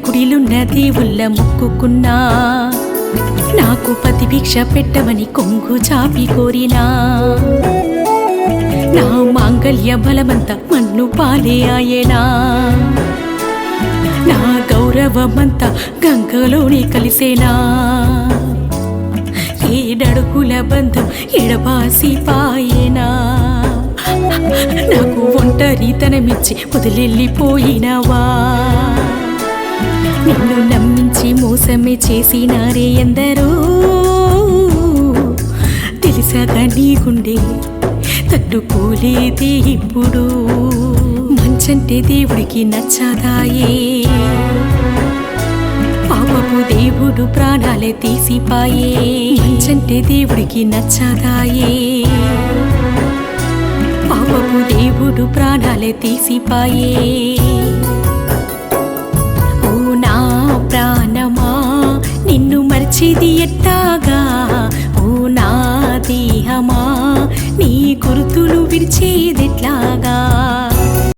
గుడిలున్న దేవుళ్ళ మొక్కుకున్నా, నాకు పతి భిక్ష పెట్టమని కొంగు చాపి కోరినా, నా మాంగళ్య బలమంతా మన్ను పాలే ఆయనా, నా గౌరవమంతా గంగలోనే కలిసేనా, ఏడడుగుల బంధం ఎడబాసి పాయేనా, నాకు ఒంటరితనమిచ్చి వదిలెళ్ళిపోయినవా, నిన్ను నమ్మించి మోసమే చేసినారే ఎందరో, తెలిసాక నీ గుండె తట్టుకోలేదే ఇప్పుడు, మంచంటే దేవుడికి నచ్చదాయే, పాపపు దేవుడు ప్రాణాలే తీసిపాయే, మంచంటే దేవుడికి నచ్చదాయే, పాపపు దేవుడు ప్రాణాలే తీసిపాయే. ఓ నా ప్రాణమా నిన్ను మర్చిది ఎట్టాగా, ఓ నా దేహమా నీ గుర్తులు విడిచేదెట్లా.